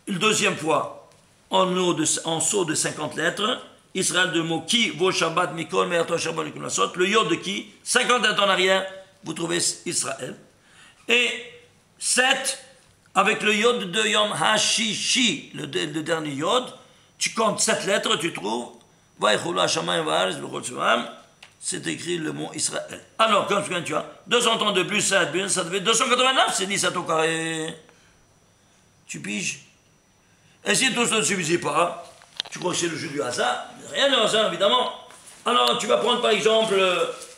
Une deuxième fois, en saut de 50 lettres, Israël de mot qui, vos Shabbat, Mikol, Me'ato Shabbat, Nikulasot, le yod de qui, 50 lettres en arrière, vous trouvez Israël. Et 7, avec le yod de Yom HaShishi, le dernier yod, tu comptes 7 lettres, tu trouves, Vaïchoula Shamayim Va'aretz B'chol Tzva'am, c'est écrit le mot Israël. Alors, comme tu as 232 plus 7, ça devait 289, c'est 17 au carré. Tu piges? Et si tout ça ne suffisait pas, tu crois que c'est le jeu du hasard? Rien de hasard, évidemment. Alors, tu vas prendre par exemple,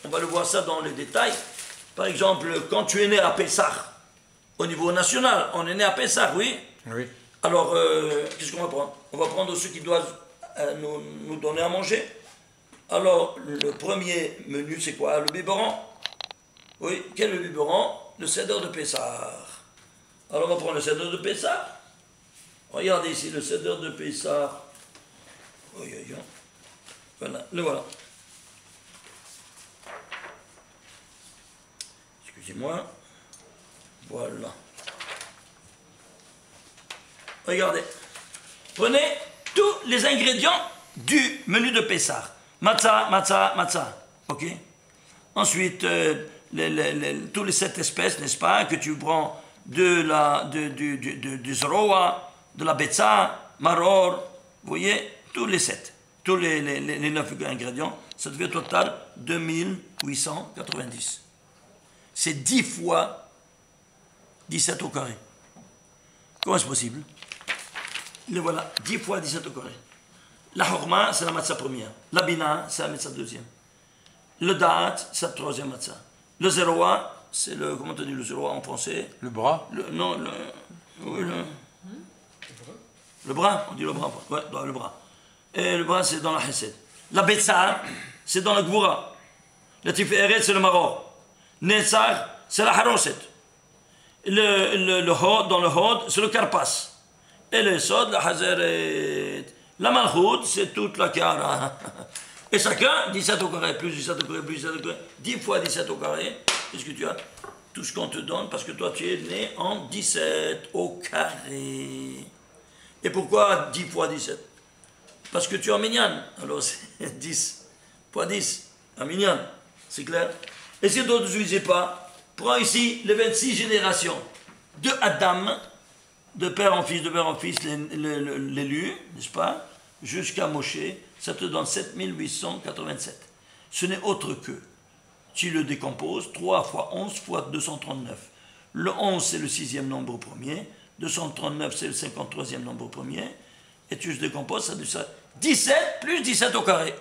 on va le voir ça dans les détails, par exemple, quand tu es né à Pessah, au niveau national, on est né à Pessah, oui? Oui. Alors, qu'est-ce qu'on va prendre? On va prendre ceux qui doivent nous donner à manger. Alors, le premier menu, c'est quoi? Le biberon. Oui, quel est le biberon? Le Seder de Pessah. Alors, on va prendre le Seder de Pessah. Regardez ici, le Seder de Pessah. Voilà, le voilà. Excusez-moi. Voilà. Regardez. Prenez tous les ingrédients du menu de Pessah. Matzah, matzah, matzah. Ok? Ensuite, tous les 7 espèces, n'est-ce pas, que tu prends du zroa, de la betza, maror, vous voyez, tous les 7, tous les 9 ingrédients, ça devient au total 2890. C'est 10 fois 17 au carré. Comment est-ce possible? Le voilà, 10 fois 17 au carré. La horma, c'est la matzah première. La bina, c'est la matzah deuxième. Le da'at, c'est la troisième matzah. Le zeroa, c'est le, comment on dit le zeroa en français? Le bras? Le bras, on dit le bras. Ouais, le bras. Et le bras, c'est dans la chesed. La betza, c'est dans la gvura. La tiferet, c'est le maror. Netzach, c'est la haroset. Le hod, dans le hod, c'est le karpas. Et le sod, la hazeret. La malchoute, c'est toute la kara. Et chacun, 17 au carré, plus 17 au carré, plus 17 au carré, 10 fois 17 au carré. Qu'est-ce que tu as? Tout ce qu'on te donne, parce que toi, tu es né en 17 au carré. Et pourquoi 10 fois 17? Parce que tu es en minyan. Alors c'est 10 fois 10, en minyan. C'est clair? Et si d'autres ne suffisait pas, prends ici les 26 générations de Adam, de père en fils, l'élu, n'est-ce pas, jusqu'à Moshe, ça te donne 7887. Ce n'est autre que, tu le décomposes, 3 fois 11 fois 239. Le 11, c'est le 6e nombre premier, 239, c'est le 53e nombre premier, et tu le décomposes, ça devient 17 plus 17 au carré.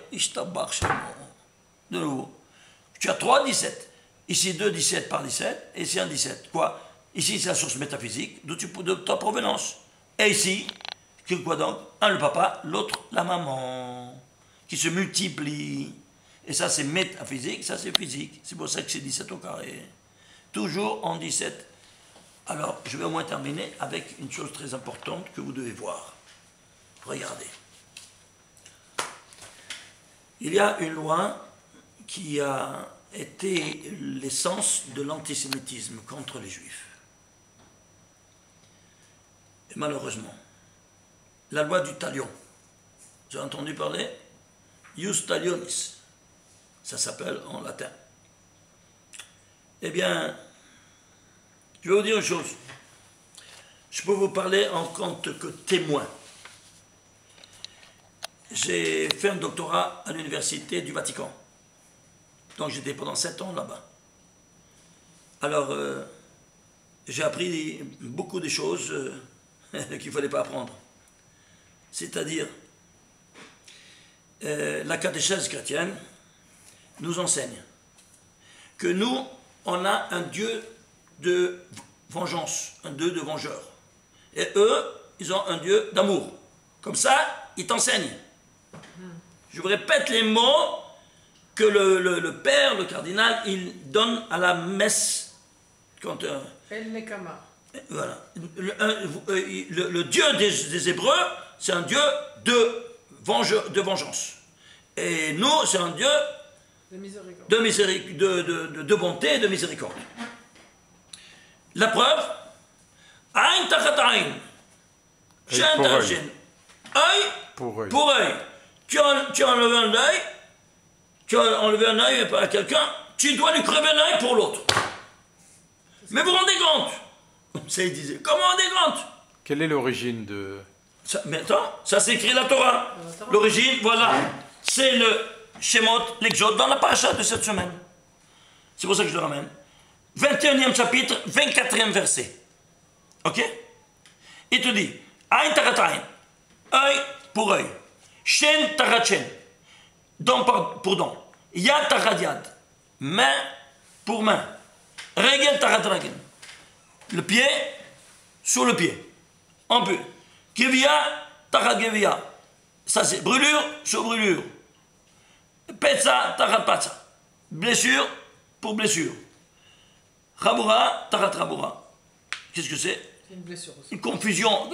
De nouveau. Tu as 3 17. Ici 2, 17 par 17, et ici 1, 17. Quoi? Ici, c'est la source métaphysique de ta provenance. Et ici, quoi donc? Un, le papa, l'autre, la maman, qui se multiplient. Et ça, c'est métaphysique, ça, c'est physique. C'est pour ça que c'est 17 au carré. Toujours en 17. Alors, je vais au moins terminer avec une chose très importante que vous devez voir. Regardez. Il y a une loi qui a été l'essence de l'antisémitisme contre les Juifs. Et malheureusement, la loi du talion. Vous avez entendu parler? Ius talionis. Ça s'appelle en latin. Eh bien, je vais vous dire une chose. Je peux vous parler en tant que témoin. J'ai fait un doctorat à l'université du Vatican. Donc j'étais pendant 7 ans là-bas. Alors, j'ai appris beaucoup de choses qu'il ne fallait pas apprendre. C'est-à-dire, la catéchèse chrétienne nous enseigne que nous, on a un Dieu de vengeance, un Dieu de vengeur. Et eux, ils ont un Dieu d'amour. Comme ça, ils t'enseignent. Je vous répète les mots que le père, le cardinal, il donne à la messe. Quand, El Nekama. voilà. Le Dieu des Hébreux, c'est un Dieu de vengeance. Et nous, c'est un Dieu de bonté et de miséricorde. La preuve, Aïn tachat aïn, Shen tachat shen, œil pour œil. Tu as enlevé un œil, à quelqu'un, tu dois lui crever l'œil pour l'autre. Mais vous vous rendez compte? Ça, il disait, comment vous rendez compte? Quelle est l'origine de... Ça, mais attends, ça c'est écrit la Torah. L'origine, voilà, c'est le Shemot, l'Exode, dans la paracha de cette semaine. C'est pour ça que je le ramène. 21e chapitre, 24e verset. Ok? Il te dit, Aïn tachat aïn, œil pour œil, Shen tachat shen, don pour don, Yad tachat yad, main pour main, Regel tachat regel, le pied sur le pied. On peut. Gevia tachat gevia, ça c'est brûlure sur brûlure. Petza tachat patza, blessure pour blessure. Raboura, tachat raboura. Qu'est-ce que c'est? C'est une blessure aussi. Une contusion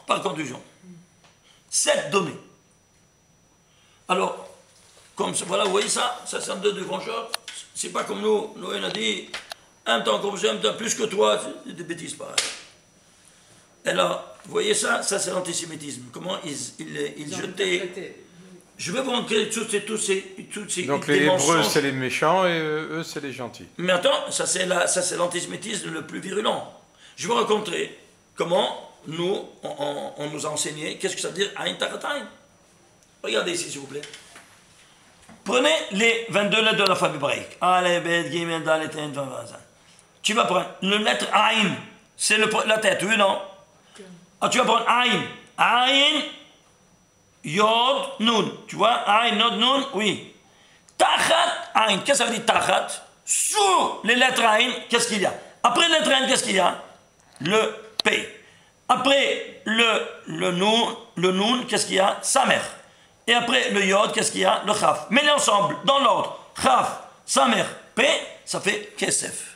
par contusion. 7 données. Alors, comme ça, voilà, vous voyez ça c'est un Dieu de vengeur. C'est pas comme nous, on a dit, un temps comme ça, un temps plus que toi, c'est des bêtises pareilles. Alors, vous voyez ça c'est l'antisémitisme. Comment ils jetaient... Je vais vous montrer toutes ces Donc les Hébreux, c'est les méchants et eux, c'est les gentils. Mais attends, ça c'est l'antisémitisme le plus virulent. Je vais vous raconter comment nous, on nous a enseigné, qu'est-ce que ça veut dire Aïn tachat aïn. Regardez ici, s'il vous plaît. Prenez les 22 lettres de l'alphabet hébraïque. Aleph, Bet, Gimel, Dalet, Hen, Vav. Tu vas prendre la lettre Aïn, c'est la tête, oui, non? Ah, tu vas prendre Aïn. Aïn, Yod, Nun. Tu vois, Aïn, Yod, Nun, oui. Tachat, Aïn. Qu'est-ce que ça veut dire Tachat? Sous les lettres Aïn, qu'est-ce qu'il y a? Après les lettres Aïn, qu'est-ce qu'il y a? Le P. Après le Nun, qu'est-ce qu'il y a? Samer. Et après le Yod, qu'est-ce qu'il y a? Le Chaf. Mets-les ensemble, dans l'ordre. Chaf, Samer, P, ça fait Kesef.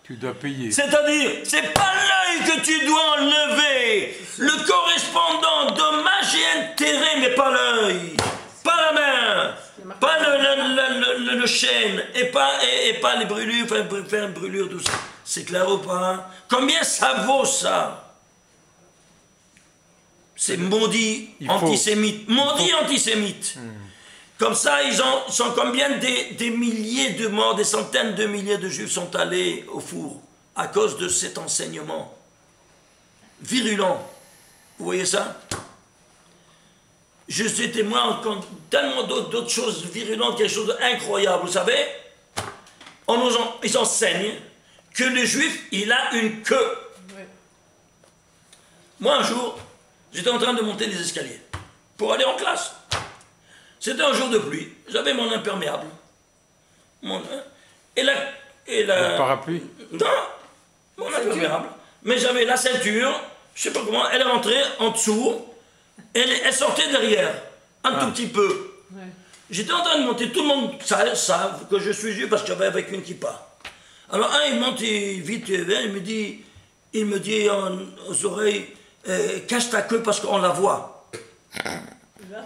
Tu dois payer. C'est-à-dire, c'est pas l'œil que tu dois enlever. Le correspondant dommage et intérêt, mais pas l'œil, pas la main, pas le chêne, et pas les brûlures, faire une brûlure, tout ça. C'est clair ou pas? Combien ça vaut ça? C'est maudit antisémite. Maudit antisémite. Comme ça, ils sont combien des milliers de morts, des centaines de milliers de juifs sont allés au four à cause de cet enseignement virulent. Vous voyez ça? Je suis témoin tellement d'autres choses virulentes, quelque chose d'incroyable. Vous savez, ils enseignent que le juif, il a une queue. Ouais. Moi, un jour, j'étais en train de monter les escaliers pour aller en classe. C'était un jour de pluie. J'avais mon imperméable. Et la... Le parapluie? Non, mon imperméable. Mais j'avais la ceinture, je sais pas comment, elle est rentrée en dessous, elle sortait derrière, un tout petit peu. Ouais. J'étais en train de monter, tout le monde savent que je suis juif parce que j'avais avec une kippa. Alors un, il monte vite, il me dit aux oreilles, cache ta queue parce qu'on la voit.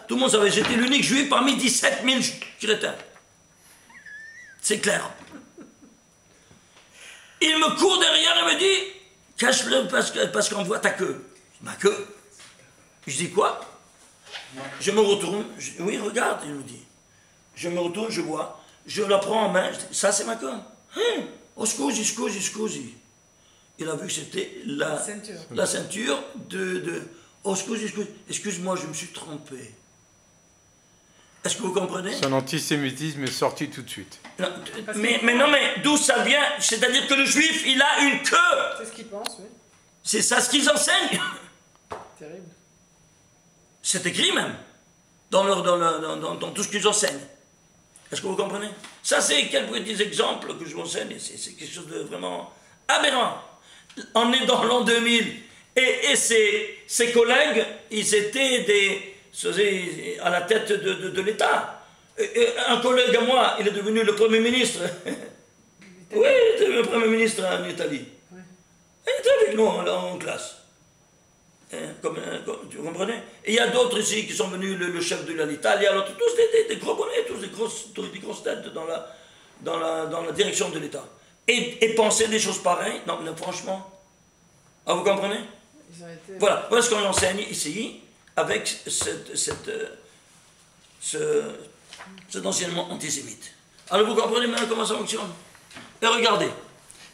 Tout le monde savait, j'étais l'unique juif parmi 17 000 chrétiens. C'est clair. Il me court derrière et me dit, cache-le parce qu'on voit ta queue. Ma queue? Je dis quoi? Je me retourne, oui regarde, il me dit. Je me retourne, je vois, je la prends en main, je dis, ça c'est ma queue. Oh scusi. Il a vu que c'était la ceinture de oh scusi. Excuse-moi, je me suis trompé. Est-ce que vous comprenez? Son antisémitisme est sorti tout de suite. Non, mais d'où ça vient? C'est-à-dire que le juif, il a une queue. C'est ce qu'ils pensent, oui. C'est ça ce qu'ils enseignent. Terrible. C'est écrit même dans tout ce qu'ils enseignent. Est-ce que vous comprenez? Ça, c'est quelques petits exemples que je vous enseigne. C'est quelque chose de vraiment aberrant. On est dans l'an 2000 et ses collègues, ils étaient à la tête de l'État. Un collègue à moi, il est devenu le Premier ministre. Oui, il était le Premier ministre en Italie. Ouais. Il était avec nous en classe. Tu comprenez? Et il y a d'autres ici qui sont venus, le chef de l'Italie, tous des gros bonnets, tous des grosses têtes dans la direction de l'État. Et penser des choses pareilles, non mais franchement, vous comprenez? Ils ont été... Voilà ce qu'on enseigne ici, avec cet enseignement antisémite. Alors vous comprenez maintenant comment ça fonctionne? Et regardez,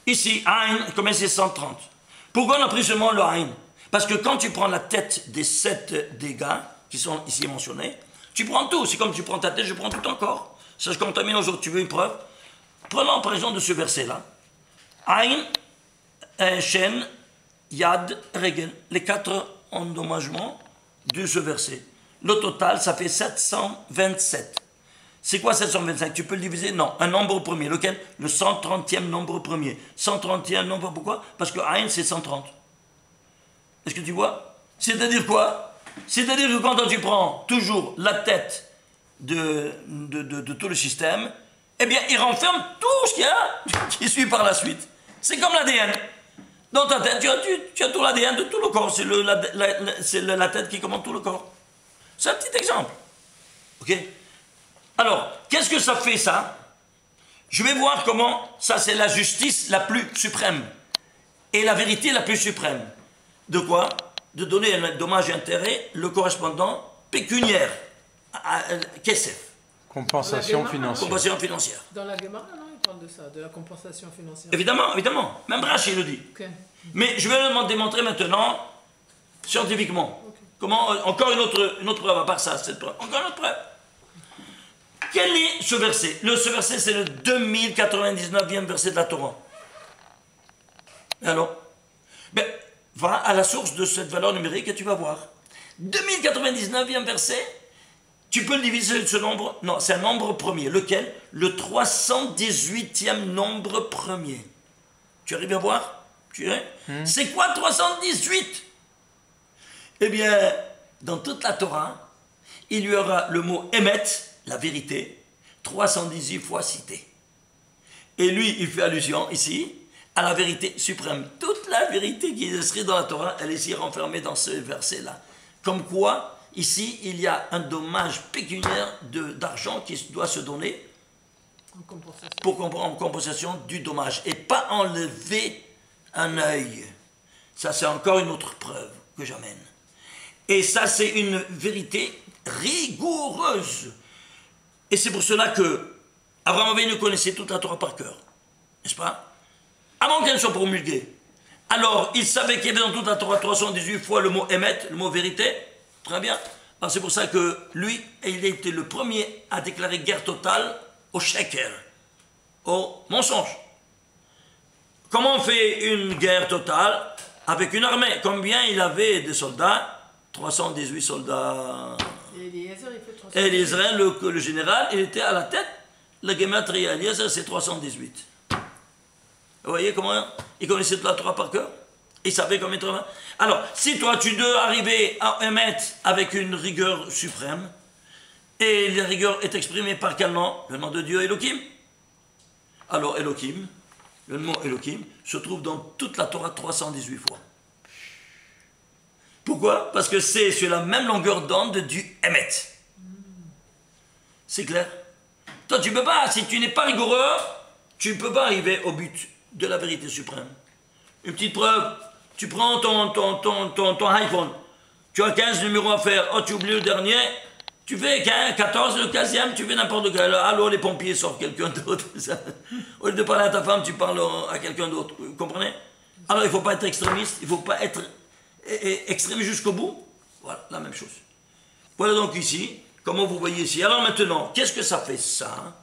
ici, Aïn, combien c'est 130? Pourquoi on a pris seulement le Aïn? Parce que quand tu prends la tête des 7 dégâts, qui sont ici mentionnés, tu prends tout. C'est comme tu prends ta tête, je prends tout ton corps. Ça se contamine aujourd'hui. Tu veux une preuve? Prenons par exemple de ce verset-là. Aïn, Shen, Yad, Regen. Les 4 endommagements de ce verset. Le total, ça fait 727. C'est quoi 725? Tu peux le diviser? Non. Un nombre premier. Lequel? Le 130e nombre premier. 130e nombre, pourquoi? Parce que Aïn, c'est 130. Est-ce que tu vois? C'est-à-dire quoi? C'est-à-dire que quand tu prends toujours la tête de tout le système, eh bien, il renferme tout ce qu'il y a qui suit par la suite. C'est comme l'ADN. Dans ta tête, tu as tout l'ADN de tout le corps. C'est la tête qui commande tout le corps. C'est un petit exemple. OK? Alors, qu'est-ce que ça fait, ça? Je vais voir comment ça, c'est la justice la plus suprême et la vérité la plus suprême. De quoi? De donner un dommage et intérêt, le correspondant pécuniaire, KSF. Compensation financière. Compensation financière. Dans la Gemara, non, il parle de ça, de la compensation financière. Évidemment. Même Rashi le dit. Okay. Mais je vais le démontrer maintenant, scientifiquement. Okay. Comment, encore une autre preuve, à part ça, cette preuve. Encore une autre preuve. Quel est ce verset? Ce verset, c'est le 2099e verset de la Torah. Alors, ben, va à la source de cette valeur numérique et tu vas voir. 2099e verset, tu peux le diviser de ce nombre. Non, c'est un nombre premier. Lequel? Le 318e nombre premier. Tu arrives à voir? C'est quoi 318? Eh bien, dans toute la Torah, il y aura le mot Emet, la vérité, 318 fois cité. Et lui, il fait allusion ici à la vérité suprême. Toute la vérité qui est inscrite dans la Torah, elle est ici renfermée dans ce verset-là. Comme quoi, ici, il y a un dommage pécuniaire d'argent qui doit se donner en compensation du dommage. Et pas enlever un œil. Ça, c'est encore une autre preuve que j'amène. Et ça, c'est une vérité rigoureuse. Et c'est pour cela que Abraham Avinu connaissait toute la Torah par cœur. N'est-ce pas? Avant qu'elle soit promulguée. Alors, il savait qu'il y avait dans toute la Torah 318 fois le mot émet, le mot vérité. Très bien. Alors, c'est pour ça que lui, il a été le premier à déclarer guerre totale au sheker, au mensonge. Comment on fait une guerre totale avec une armée? Combien il avait de soldats? 318 soldats Et Eliezer, il fait 300. Et Eliezer, le général, il était à la tête. La Gematria Eliezer, c'est 318. Vous voyez comment il connaissait toute la Torah par cœur? Il savait combien de temps. Alors, si toi, tu dois arriver à émettre avec une rigueur suprême, et la rigueur est exprimée par quel nom? Le nom de Dieu Elohim. Alors, Elohim, le mot Elohim, se trouve dans toute la Torah 318 fois. Pourquoi? Parce que c'est sur la même longueur d'onde du Emet. C'est clair? Toi, tu ne peux pas, si tu n'es pas rigoureux, tu ne peux pas arriver au but de la vérité suprême. Une petite preuve, tu prends ton iPhone, tu as 15 numéros à faire, oh, tu oublies le dernier, tu fais 14, le 15e, tu fais n'importe quel. Alors les pompiers sortent quelqu'un d'autre. Au lieu de parler à ta femme, tu parles à quelqu'un d'autre. Vous comprenez? Alors il ne faut pas être extrémiste, il ne faut pas être extrémiste jusqu'au bout. Voilà, la même chose. Voilà donc ici, comment vous voyez ici. Alors maintenant, qu'est-ce que ça fait ça?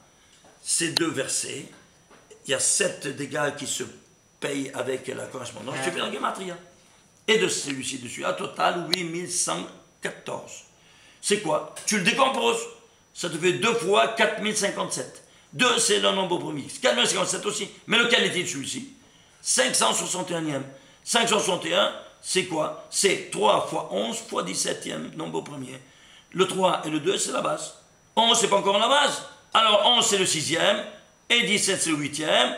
Ces deux versets, il y a 7 dégâts qui se payent avec la correspondance. Je fais la Gematria. Et de celui-ci dessus, à total 8114. C'est quoi? Tu le décomposes. Ça te fait 2 fois 4057. 2, c'est le nombre premier. 4057 aussi. Mais lequel est-il celui-ci? 561e. 561, c'est quoi? C'est 3 fois 11 fois 17e, nombre premier. Le 3 et le 2, c'est la base. 11, c'est pas encore la base. Alors 11, c'est le 6e. Et 17, c'est le 8e.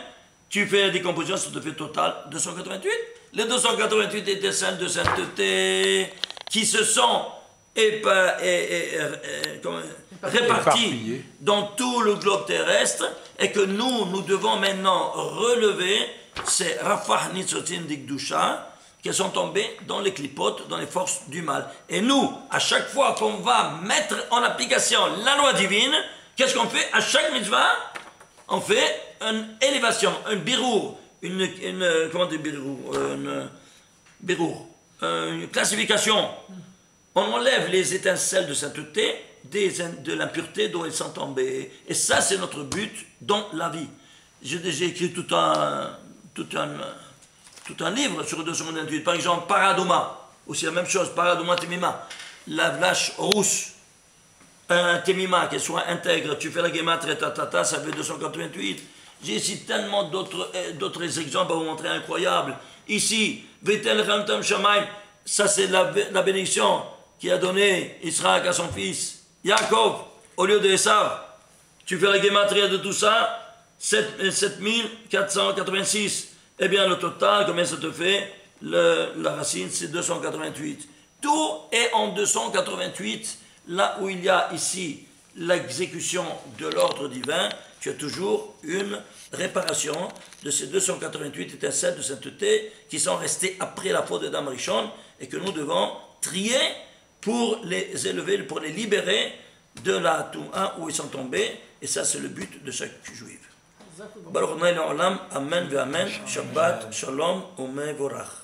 Tu fais la décomposition, ça te fait total 288. Les 288 étaient celles de sainteté qui se sont répartis dans tout le globe terrestre et que nous devons maintenant relever ces Rafah Nitzotin Dikdusha qui sont tombés dans les clipotes, dans les forces du mal. Et nous, à chaque fois qu'on va mettre en application la loi divine, qu'est-ce qu'on fait? À chaque mitzvah, on fait une élévation, un birour, comment dire birour, une classification. On enlève les étincelles de sainteté de l'impureté dont ils sont tombés. Et ça, c'est notre but dans la vie. J'ai déjà écrit tout un livre sur le 228. Par exemple, Paradoma, aussi la même chose, Paradoma Temima, la vache rousse, un Temima, qu'elle soit intègre, tu fais la Gematria, ça fait 288. J'ai ici tellement d'autres exemples à vous montrer incroyables. Ici, Vetel Ramtam Shamaim, ça c'est la bénédiction qui a donné Israël à son fils Yaakov au lieu de Esav. Tu fais la Gematria de tout ça, 7486. Eh bien, le total, combien ça te fait? La racine, c'est 288. Tout est en 288. Là où il y a ici l'exécution de l'ordre divin, tu as toujours une réparation de ces 288 étincelles de sainteté qui sont restées après la faute de Dam Rishon et que nous devons trier pour les élever, pour les libérer de la Touma où ils sont tombés. Et ça, c'est le but de chaque juif. Baruch Adonai Le'olam, Amen ve'Amen, Shabbat, Shalom, U'Mevorach.